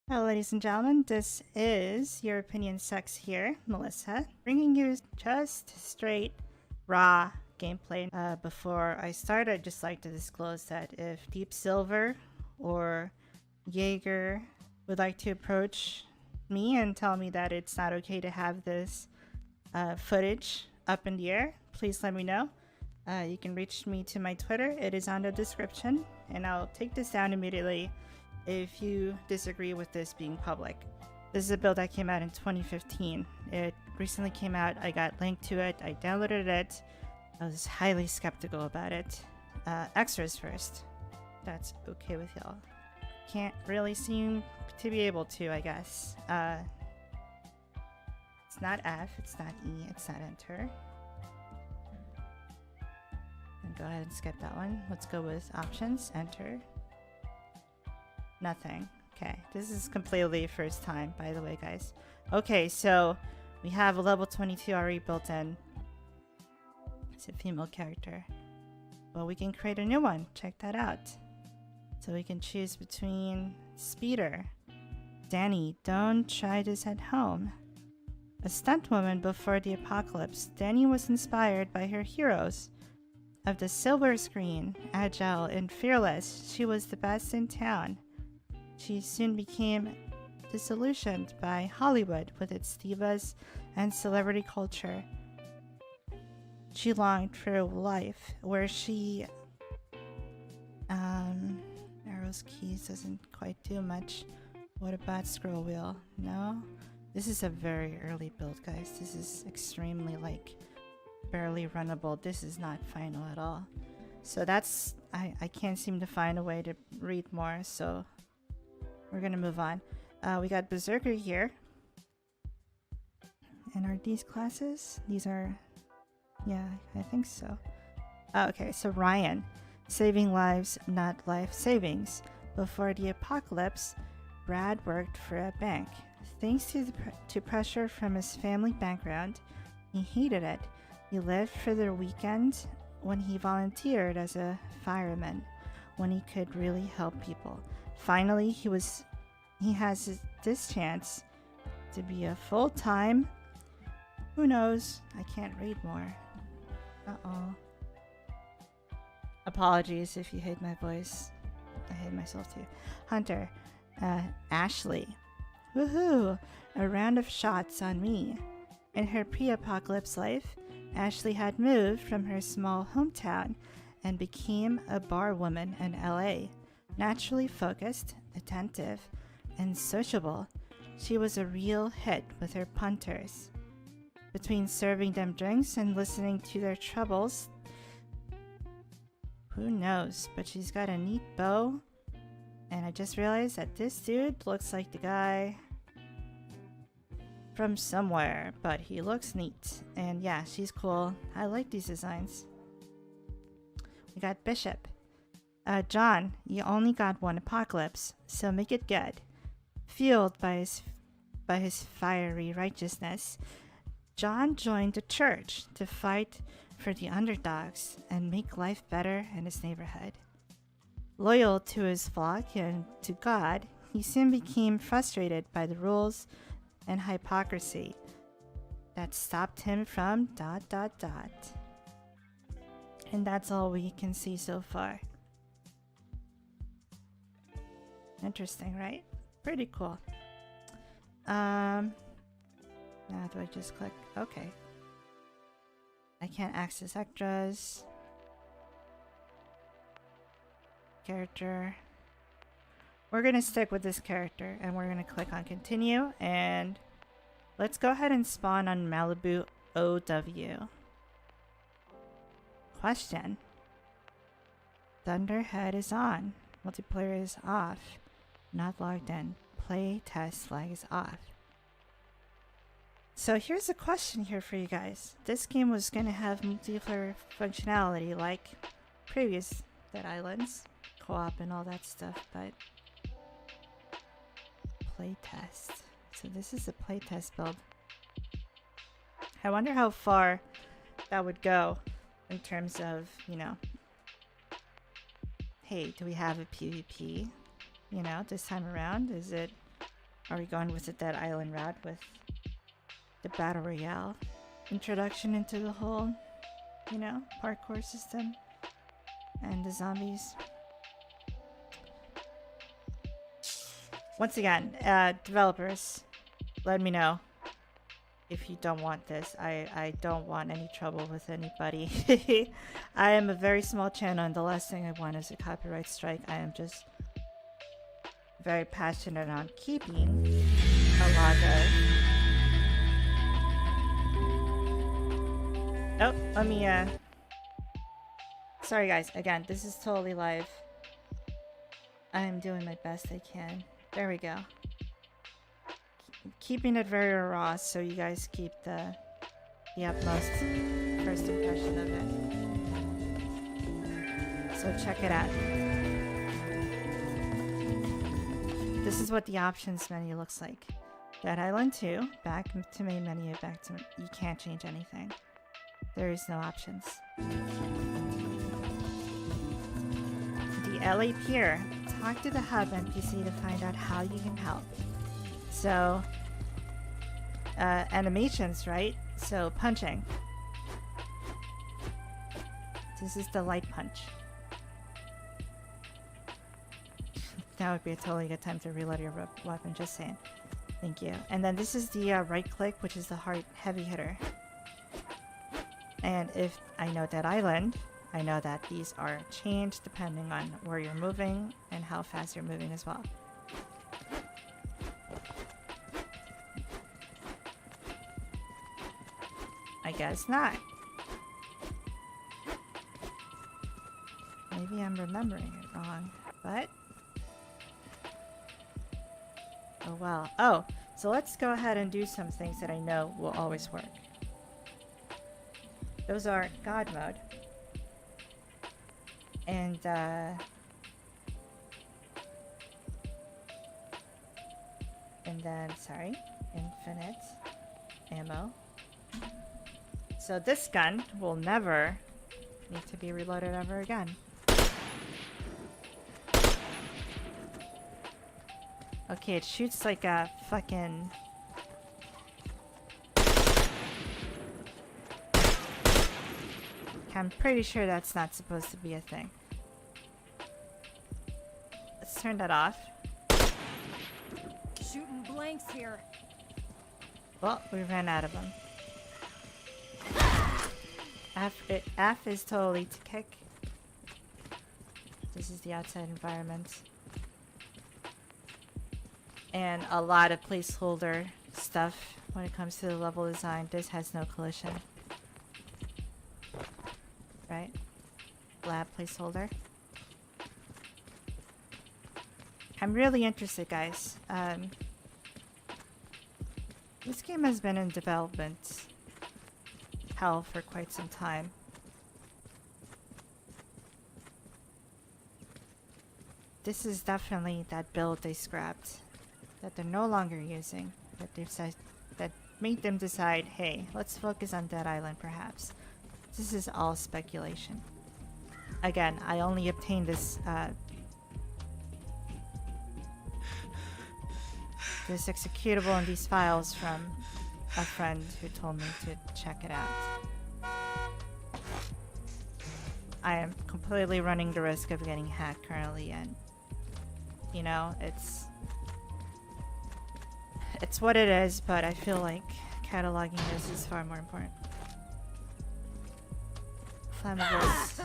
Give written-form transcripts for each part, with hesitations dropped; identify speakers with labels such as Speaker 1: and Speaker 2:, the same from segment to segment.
Speaker 1: Hello, ladies and gentlemen. This is Your Opinion Sucks here, Melissa, bringing you just straight, raw gameplay. Before I start, I'd just like to disclose that if Deep Silver or Jaeger would like to approach me and tell me that it's not okay to have this footage up in the air, please let me know. You can reach me to my Twitter. It is on the description, and I'll take this down immediately if you disagree with this being public. This is a build that came out in 2015. It recently came out. I got linked to it. I downloaded it. I was highly skeptical about it. Extras first. That's okay with y'all. Can't really seem to be able to, I guess. It's not F, it's not E, it's not Enter. And go ahead and skip that one. Let's go with options, Enter. Nothing. Okay, this is completely first time, by the way, guys. Okay, so we have a level 22 already built in. It's a female character. Well, we can create a new one. Check that out. So we can choose between Speeder, Danny, don't try this at home. A stunt woman before the apocalypse, Danny was inspired by her heroes. Of the silver screen, agile and fearless, she was the best in town. She soon became disillusioned by Hollywood with its divas and celebrity culture. She longed for a life where she... arrows keys doesn't quite do much. What about scroll wheel? No? This is a very early build, guys. This is extremely, like, barely runnable. This is not final at all. So that's... I can't seem to find a way to read more, so... we're gonna move on. We got Berserker here. And are these classes? These are... yeah, I think so. Okay, so Ryan. Saving lives, not life savings. Before the apocalypse, Brad worked for a bank. Thanks to pressure from his family background, he hated it. He lived for the weekend when he volunteered as a fireman, when he could really help people. Finally, he has this chance to be a full-time... who knows? I can't read more. Uh-oh. Apologies if you hate my voice. I hate myself too. Hunter. Ashley. Woohoo! A round of shots on me. In her pre-apocalypse life, Ashley had moved from her small hometown and became a bar woman in LA. Naturally focused, attentive, and sociable, she was a real hit with her punters. Between serving them drinks and listening to their troubles, who knows, but she's got a neat bow. And I just realized that this dude looks like the guy from somewhere, but he looks neat. And yeah, she's cool. I like these designs. We got Bishop. John, you only got one apocalypse, so make it good. Fueled by his fiery righteousness, John joined the church to fight for the underdogs and make life better in his neighborhood. Loyal to his flock and to God, he soon became frustrated by the rules and hypocrisy that stopped him from ... And that's all we can see so far. Interesting, right? Pretty cool. Now do I just click? Okay. I can't access extras. Character. We're gonna stick with this character and we're gonna click on continue, and let's go ahead and spawn on Malibu OW. Question. Thunderhead is on. Multiplayer is off. Not logged in. Play test flag is off. So here's a question here for you guys. This game was gonna have multiplayer functionality like previous Dead Islands, co-op and all that stuff, but playtest. So this is a playtest build. I wonder how far that would go in terms of, you know, hey, do we have a PvP? You know, this time around? Are we going with the Dead Island route with the Battle Royale? Introduction into the whole, you know, parkour system and the zombies. Once again, developers, let me know if you don't want this. I don't want any trouble with anybody. I am a very small channel, and the last thing I want is a copyright strike. I am just very passionate on keeping a lot of... Oh, let me, sorry guys, again, this is totally live. I'm doing my best I can. There we go. Keeping it very raw so you guys keep the utmost first impression of it. So check it out. This is what the options menu looks like. Dead Island 2, back to main menu, back to... You can't change anything. There is no options. The LA Pier. Talk to the hub NPC to find out how you can help. So, animations, right? So, punching. This is the light punch. That would be a totally good time to reload your weapon, just saying. Thank you. And then this is the right click, which is the hard heavy hitter. And if I know Dead Island, I know that these are changed depending on where you're moving and how fast you're moving as well. I guess not. Maybe I'm remembering it wrong, but... Oh well. Oh, so let's go ahead and do some things that I know will always work. Those are God mode. And then, sorry, infinite ammo. So this gun will never need to be reloaded ever again. Okay, it shoots like a fucking... I'm pretty sure that's not supposed to be a thing. Let's turn that off.
Speaker 2: Shooting blanks here.
Speaker 1: Well, we ran out of them. F is totally to kick. This is the outside environment. And a lot of placeholder stuff when it comes to the level design. This has no collision. Right? Lab placeholder. I'm really interested, guys. This game has been in development hell for quite some time. This is definitely that build they scrapped, that they're no longer using, that they've said, that made them decide, hey, let's focus on Dead Island perhaps. This is all speculation. Again, I only obtained this this executable and these files from a friend who told me to check it out. I am completely running the risk of getting hacked currently, and you know, it's what it is, but I feel like cataloging this is far more important. Flammables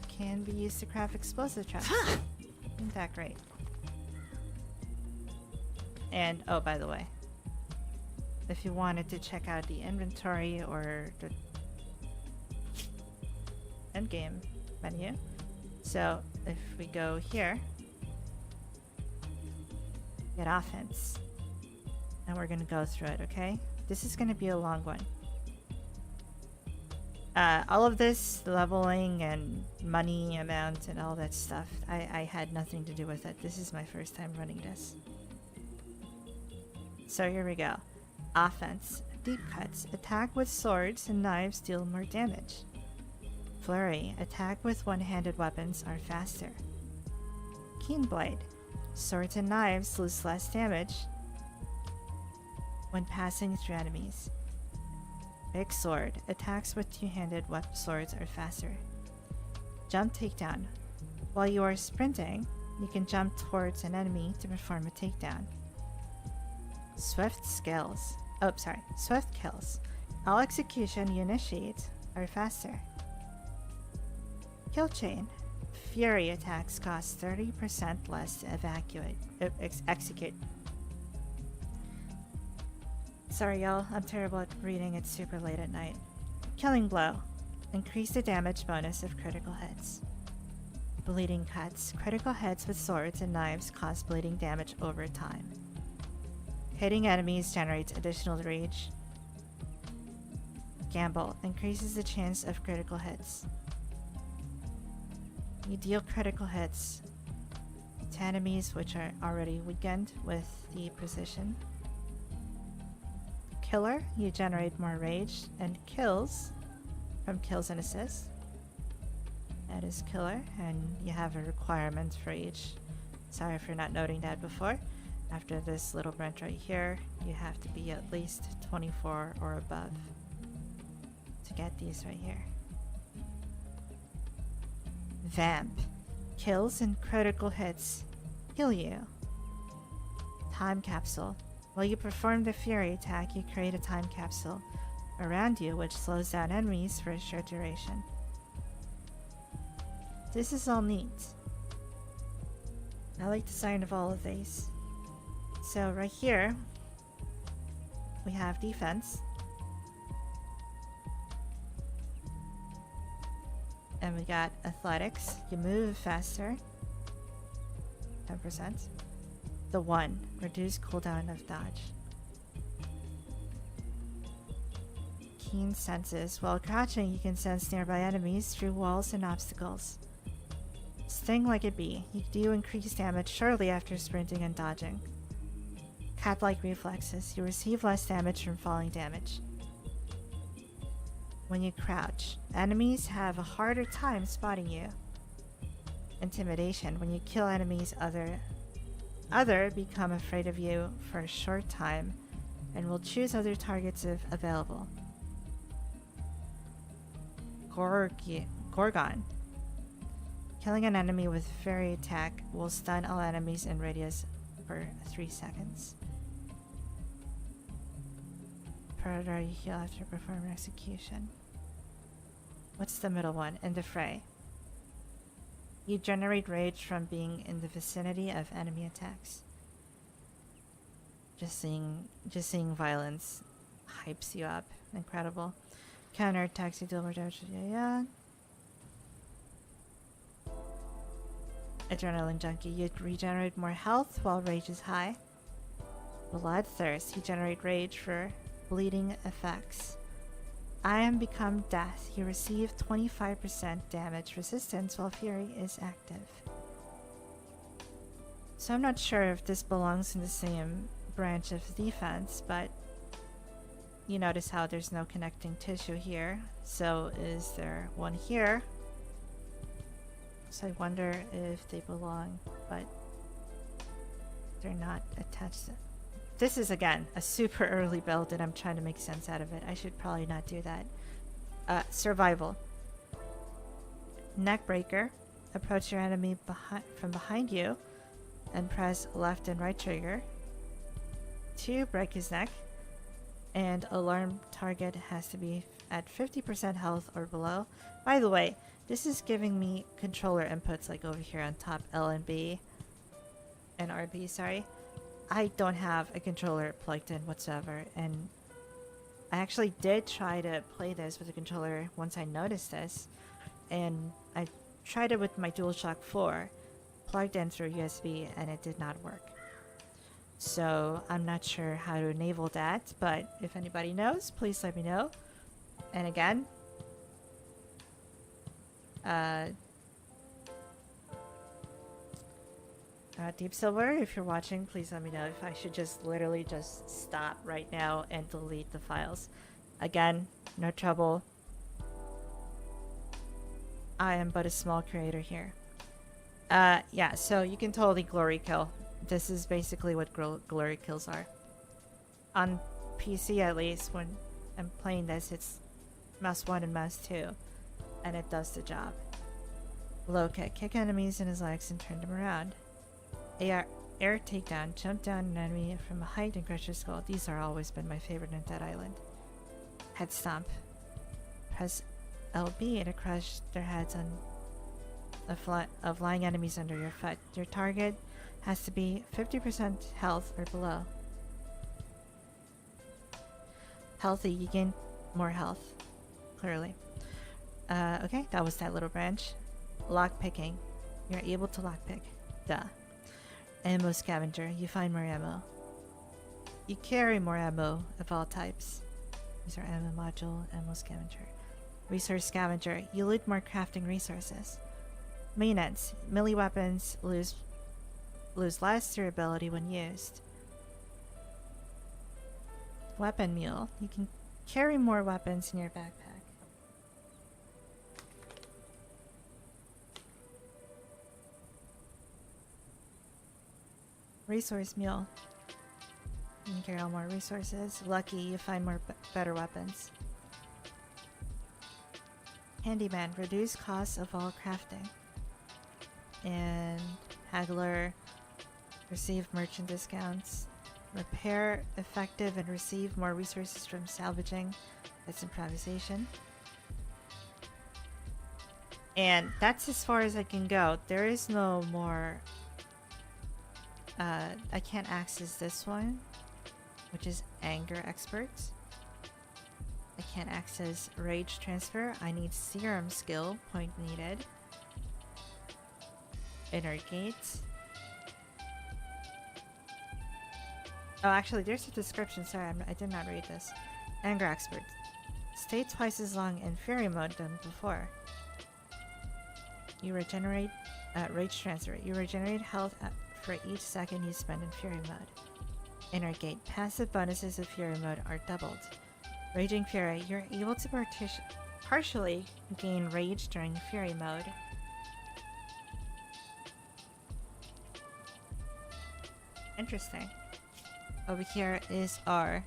Speaker 1: can be used to craft explosive traps. Isn't that great? And, oh, by the way, if you wanted to check out the inventory or the endgame menu, so if we go here, get offense, and we're gonna go through it, okay? This is gonna be a long one. All of this, leveling and money amount and all that stuff, I had nothing to do with it. This is my first time running this. So here we go. Offense. Deep cuts. Attack with swords and knives deal more damage. Flurry. Attack with one-handed weapons are faster. Keen Blade. Swords and knives lose less damage when passing through enemies. Big Sword. Attacks with two-handed weapon swords are faster. Jump Takedown. While you are sprinting, you can jump towards an enemy to perform a takedown. Swift Skills. Swift Kills. All execution you initiate are faster. Kill Chain. Fury attacks cost 30% less to execute. Sorry y'all, I'm terrible at reading, it's super late at night. Killing Blow. Increase the damage bonus of critical hits. Bleeding Cuts. Critical hits with swords and knives cause bleeding damage over time. Hitting enemies generates additional rage. Gamble. Increases the chance of critical hits. You deal critical hits to enemies which are already weakened with the precision. Killer. You generate more rage and kills from kills and assists. That is Killer, and you have a requirement for each. Sorry for not noting that before. After this little branch right here, you have to be at least 24 or above to get these right here. Vamp. Kills and critical hits heal you. Time Capsule. While you perform the Fury attack, you create a time capsule around you which slows down enemies for a short duration. This is all neat. I like the design of all of these. So right here, we have defense. And we got athletics. You move faster. 10%. The 1. Reduce cooldown of dodge. Keen Senses. While crouching, you can sense nearby enemies through walls and obstacles. Sting like a bee. You do increase damage shortly after sprinting and dodging. Cat-like reflexes. You receive less damage from falling damage. When you crouch, enemies have a harder time spotting you. Intimidation. When you kill enemies, other become afraid of you for a short time and will choose other targets if available. Gorgon. Killing an enemy with Fairy attack will stun all enemies in radius for 3 seconds. Predator, you heal after performing execution. What's the middle one? In the Fray. You generate rage from being in the vicinity of enemy attacks. Just seeing violence hypes you up. Incredible. Counter attacks, you deal more damage. Yeah. Adrenaline Junkie. You regenerate more health while rage is high. Bloodthirst. You generate rage for bleeding effects. I Am Become Death. You receive 25% damage resistance while Fury is active. So I'm not sure if this belongs in the same branch of defense, but you notice how there's no connecting tissue here. So is there one here? So I wonder if they belong, but they're not attached. This is, again, a super early build and I'm trying to make sense out of it. I should probably not do that. Survival. Neckbreaker. Approach your enemy from behind you and press left and right trigger to break his neck. And alarm target has to be at 50% health or below. By the way, this is giving me controller inputs like over here on top, L and B and RB, sorry. I don't have a controller plugged in whatsoever, and I actually did try to play this with a controller once I noticed this, and I tried it with my DualShock 4 plugged in through USB and it did not work. So I'm not sure how to enable that, but if anybody knows, please let me know. And again, Deep Silver, if you're watching, please let me know if I should just literally just stop right now and delete the files. Again, no trouble. I am but a small creator here. Yeah, so you can totally glory kill. This is basically what glory kills are. On PC at least, when I'm playing this, it's mouse 1 and mouse 2, and it does the job. Low kick. Kick enemies in his legs and turn them around. Air takedown. Jump down an enemy from a height and crush your skull. These are always been my favorite in Dead Island. Head stomp. Press LB to crush their heads on of lying enemies under your foot. Your target has to be 50% health or below. Healthy, you gain more health. Clearly. Okay, that was that little branch. Lock picking. You're able to lockpick. Duh. Ammo scavenger. You find more ammo. You carry more ammo of all types. These are ammo module, ammo scavenger. Resource scavenger. You loot more crafting resources. Maintenance. Melee weapons lose less durability when used. Weapon mule. You can carry more weapons in your backpack. Resource mule. You can carry all more resources. Lucky, you find more better weapons. Handyman. Reduce costs of all crafting. And Haggler. Receive merchant discounts. Repair effective and receive more resources from salvaging. That's improvisation. And that's as far as I can go. There is no more. I can't access this one, which is anger experts. I can't access rage transfer. I need serum skill, point needed. Inner gate. Oh, actually, there's a description. Sorry, I did not read this. Anger expert. Stay twice as long in Fury mode than before. You regenerate. Rage transfer. You regenerate health for each second you spend in Fury mode. Inner gate. Passive bonuses of Fury mode are doubled. Raging Fury. You're able to partially gain rage during Fury mode. Interesting. Over here is our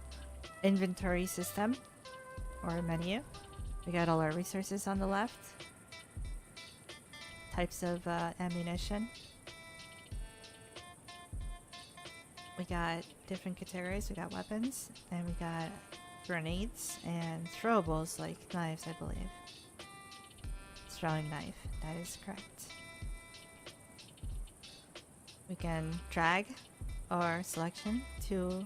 Speaker 1: inventory system or menu. We got all our resources on the left. Types of ammunition. We got different categories. We got weapons, and we got grenades and throwables like knives, I believe. Throwing knife, that is correct. We can drag our selection to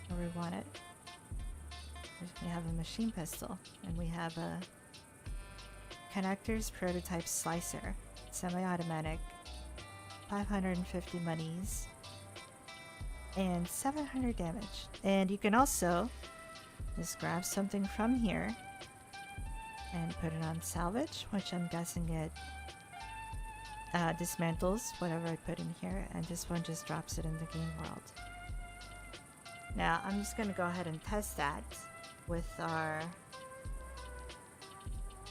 Speaker 1: where we want it. We have a machine pistol, and we have a connectors prototype slicer, semi-automatic, 550 monies, and 700 damage. And you can also just grab something from here and put it on salvage, which I'm guessing it dismantles whatever I put in here, and this one just drops it in the game world. Now I'm just gonna go ahead and test that with our,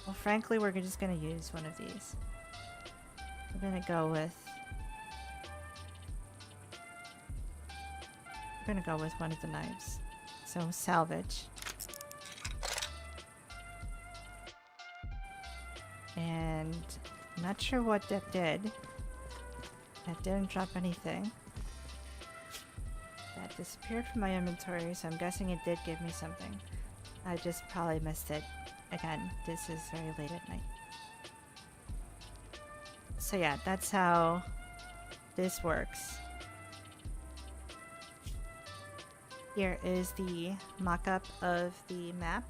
Speaker 1: well, frankly, we're just gonna use one of these. We're gonna go with one of the knives. So salvage. And I'm not sure what that did. That didn't drop anything. That disappeared from my inventory, so I'm guessing it did give me something. I just probably missed it. Again, this is very late at night. So yeah, that's how this works. Here is the mock-up of the map.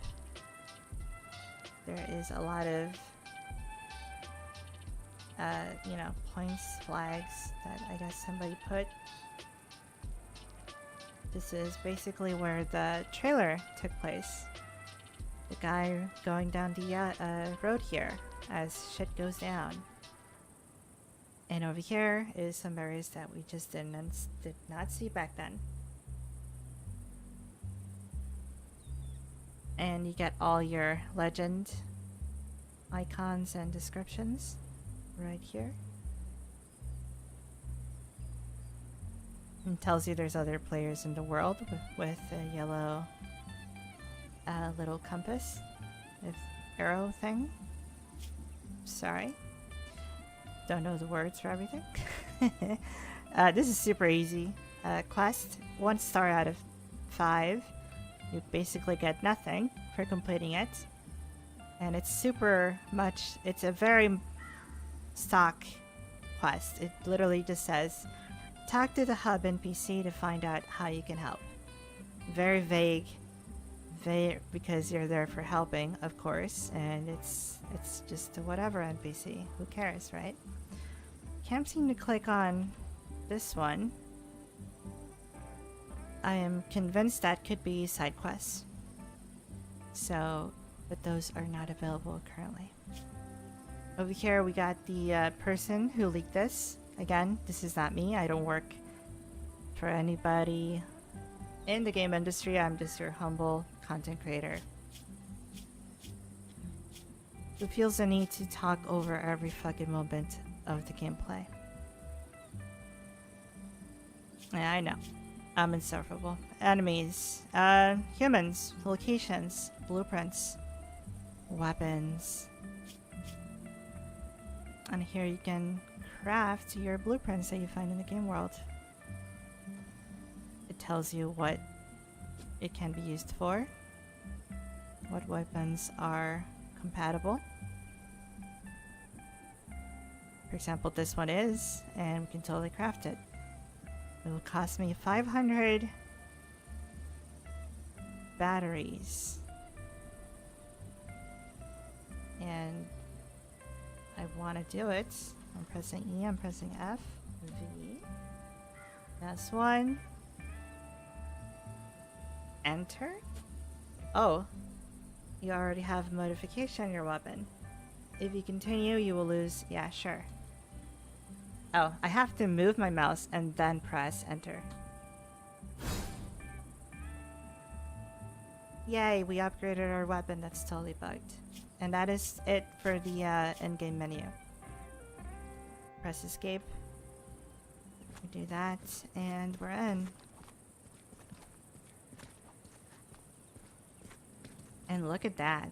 Speaker 1: There is a lot of you know, points, flags that I guess somebody put. This is basically where the trailer took place. The guy going down the road here as shit goes down. And over here is some areas that we just did not see back then. And you get all your legend icons and descriptions right here. And tells you there's other players in the world with a yellow little compass with arrow thing. Sorry. Don't know the words for everything. This is super easy. Quest, 1 star out of 5. You basically get nothing for completing it. And it's it's a very stock quest. It literally just says, talk to the hub NPC to find out how you can help. Very vague. Because you're there for helping, of course, and it's just a whatever NPC. Who cares, right? Can't seem to click on this one. I am convinced that could be side quests. So, but those are not available currently. Over here we got the person who leaked this. Again, this is not me. I don't work for anybody in the game industry. I'm just your humble content creator who feels the need to talk over every fucking moment of the gameplay. Yeah, I know. I'm insufferable. Enemies, humans, locations, blueprints, weapons. And here you can craft your blueprints that you find in the game world. It tells you what it can be used for, what weapons are compatible. For example, this one is, and we can totally craft it. It will cost me 500 batteries. And I want to do it. I'm pressing E, I'm pressing F, V. That's one. Enter. Oh, you already have a modification on your weapon. If you continue, you will lose. Yeah, sure. Oh, I have to move my mouse and then press enter. Yay, we upgraded our weapon. That's totally bugged. And that is it for the in-game menu. Press escape. We do that, and we're in. And look at that.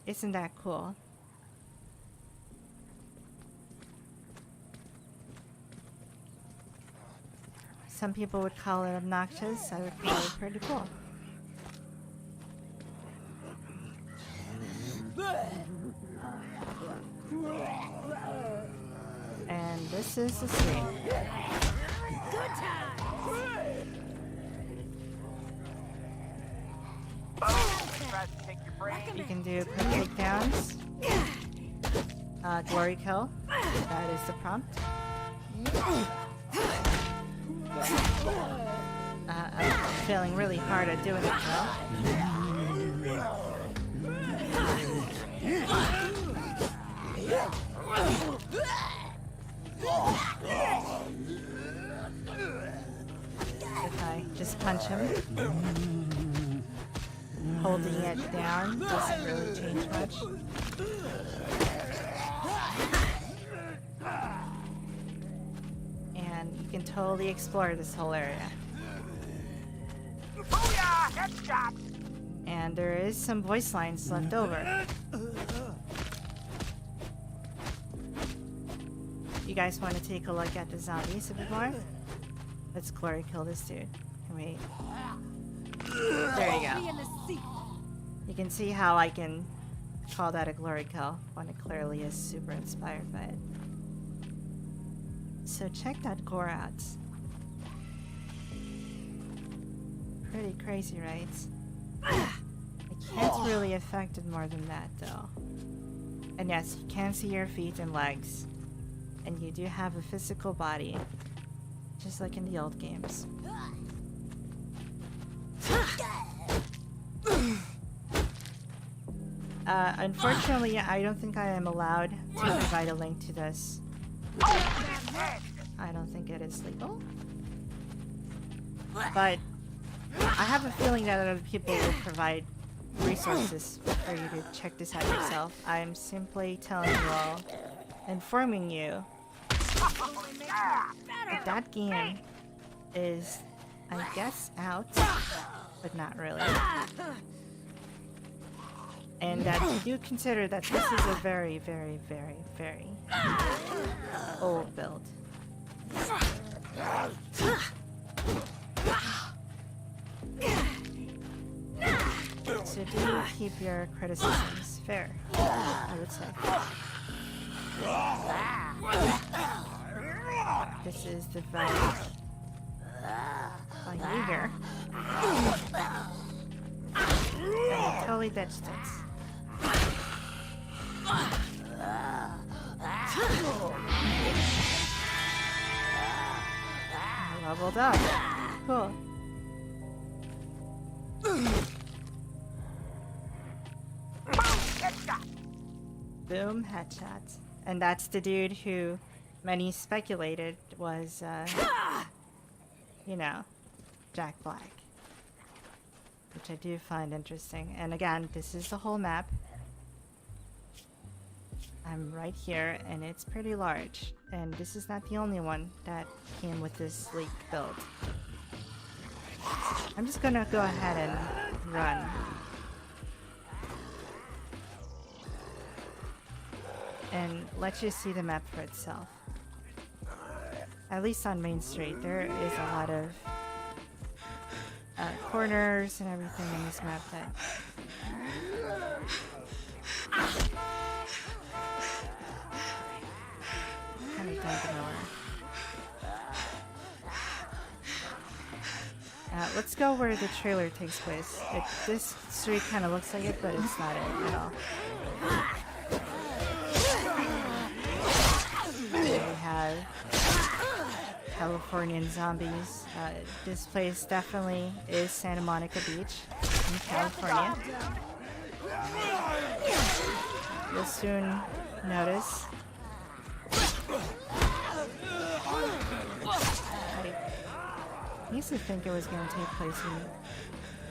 Speaker 1: Isn't that cool? Some people would call it obnoxious. I would call it pretty cool. And this is the stream.
Speaker 2: Good time.
Speaker 1: You can do quick takedowns. Glory kill. That is the prompt. I'm feeling really hard at doing it If I just punch him, holding it down doesn't really change much. And you can totally explore this whole area.
Speaker 2: Booyah! Headshot!
Speaker 1: And there is some voice lines left over. You guys want to take a look at the zombies a bit more? Let's glory kill this dude. Wait. There you go. You can see how I can call that a glory kill when it clearly is super inspired by it. So check that gore out. Pretty crazy, right? I can't really affect it more than that, though. And yes, you can see your feet and legs. And you do have a physical body, just like in the old games. Unfortunately, I don't think I am allowed to provide a link to this. I don't think it is legal. But I have a feeling that other people will provide resources for you to check this out yourself. I'm simply telling you all, informing you that game is, I guess, out, but not really. And that you do consider that this is a very, very, very, very old build. So do keep your criticisms fair, I would say. This is developed by Uyghur. And I totally ditched it. I leveled up. Cool. Boom, headshot. And that's the dude who many speculated was, you know, Jack Black. Which I do find interesting. And again, this is the whole map. I'm right here, and it's pretty large. And this is not the only one that came with this sleek build. I'm just gonna go ahead and run. And let you see the map for itself. At least on Main Street, there is a lot of corners and everything in this map that kind of don't know. Let's go where the trailer takes place. This street kind of looks like it, but it's not it at all. We have Californian zombies. This place definitely is Santa Monica Beach in California. You'll soon notice. I used to think it was going to take place in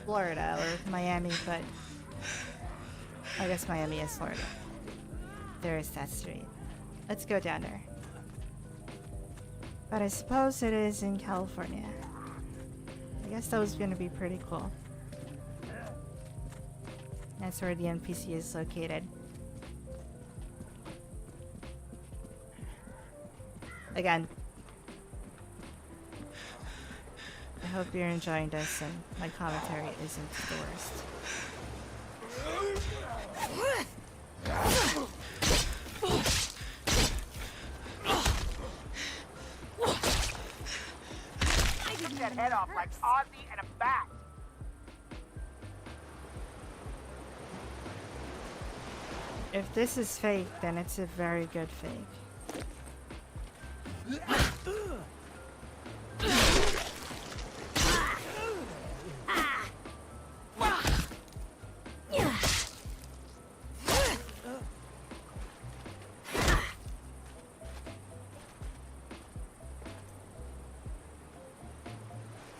Speaker 1: Florida or Miami, but I guess Miami is Florida. There is that street. Let's go down there. But I suppose it is in California. I guess that was going to be pretty cool. That's where the NPC is located. Again, I hope you're enjoying this and my commentary isn't the worst.
Speaker 2: That head off like Ozzy and a bat.
Speaker 1: If this is fake, then it's a very good fake.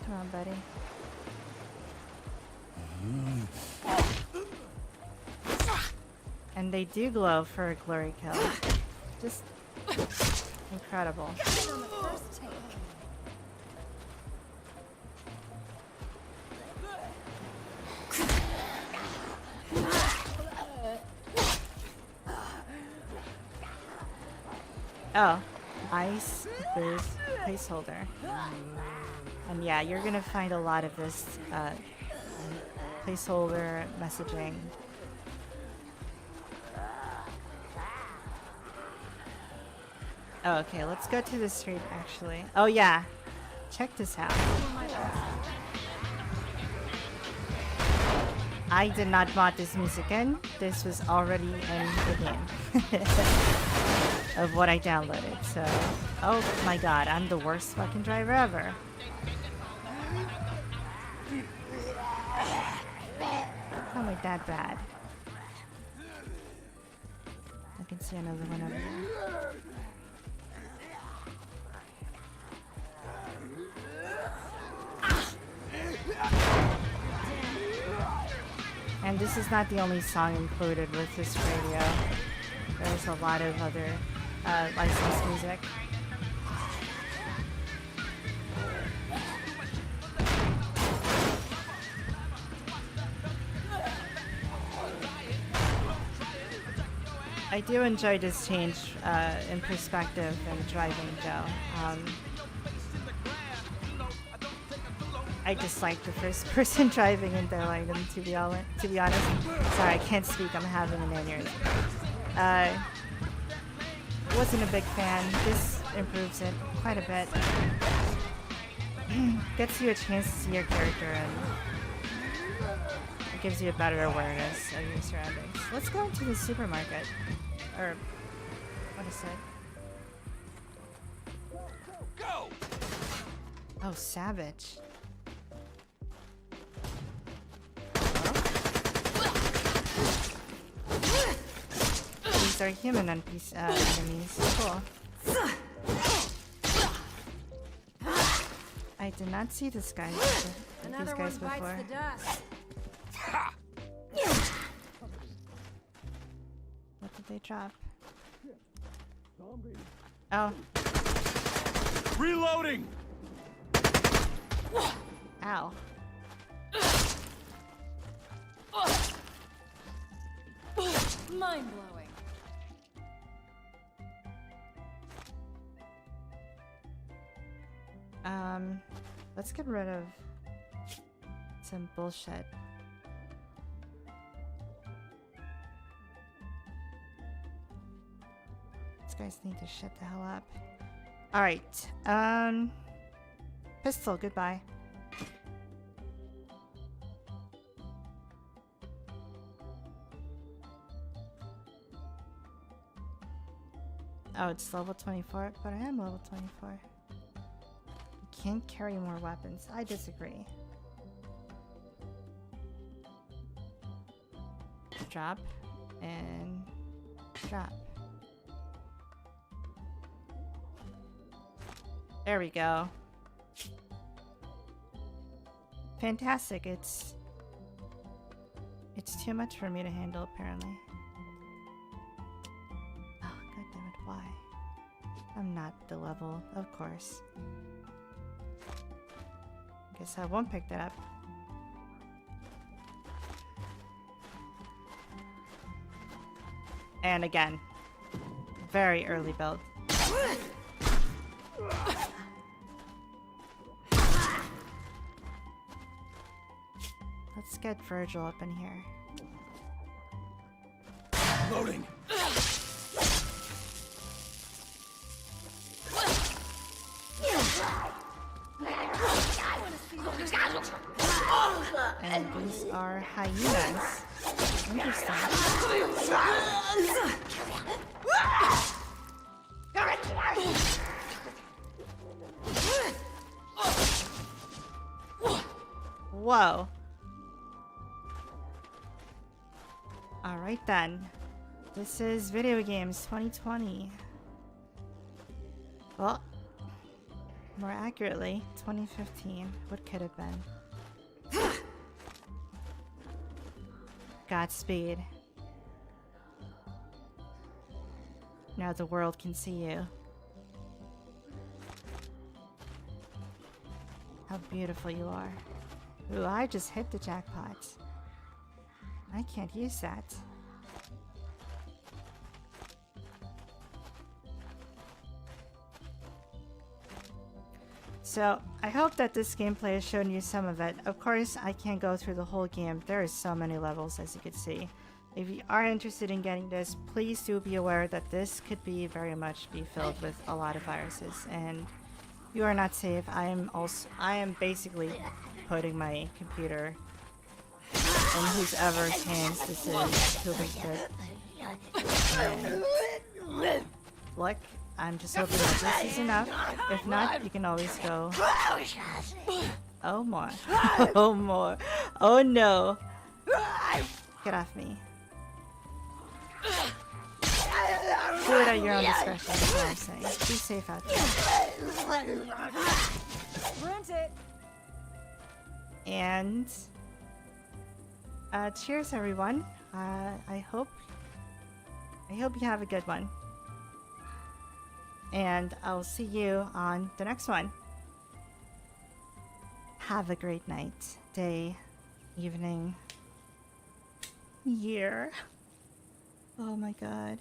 Speaker 1: Come on, buddy. And they do glow for a glory kill. Just incredible. Oh, ice booth placeholder. And yeah, you're gonna find a lot of this placeholder messaging. Oh, okay, let's go to the street actually. Oh yeah, check this out. I did not mod this music in. This was already in the game of what I downloaded. So, oh my god, I'm the worst fucking driver ever. Not like that bad. I can see another one over there. And this is not the only song included with this radio. There's a lot of other licensed music. I do enjoy this change in perspective and driving, Joe. I dislike the first person driving in Dead Island, to be honest. Sorry, I can't speak, I'm having an aneurysm. Wasn't a big fan. This improves it quite a bit. Gets you a chance to see your character and it gives you a better awareness of your surroundings. Let's go into the supermarket. Or, what is it?
Speaker 3: Go!
Speaker 1: Oh, Savage. These are human enemies. Cool. I did not see this guy. These guys before. What did they drop? Oh.
Speaker 3: Reloading!
Speaker 1: Ow.
Speaker 4: Mind blowing.
Speaker 1: Let's get rid of some bullshit. These guys need to shut the hell up. Alright, pistol, goodbye. Oh, it's level 24, but I am level 24. You can't carry more weapons. I disagree. Drop and drop. There we go. Fantastic. It's too much for me to handle, apparently. Oh, goddammit, why? I'm not the level, of course. Guess I won't pick that up. And again, very early build. Let's get Virgil up in here.
Speaker 3: Loading!
Speaker 1: And these are hyenas. Interesting. Whoa. Alright then. This is Video Games 2020. Well, more accurately, 2015. What could have been? Godspeed. Now the world can see you. How beautiful you are. Ooh, I just hit the jackpot. I can't use that. So, I hope that this gameplay has shown you some of it. Of course, I can't go through the whole game. There are so many levels, as you can see. If you are interested in getting this, please do be aware that this could be very much be filled with a lot of viruses, and you are not safe. I am basically putting my computer in whoever's hands this is to be. Look, I'm just hoping that this is enough. If not, you can always go. Oh more. Oh more. Oh no. Get off me. Do it at your own discretion, is what I'm saying. Be safe out there.
Speaker 4: Sprint it.
Speaker 1: And cheers, everyone. I hope you have a good one. And I'll see you on the next one. Have a great night, day, evening, year. Oh my god.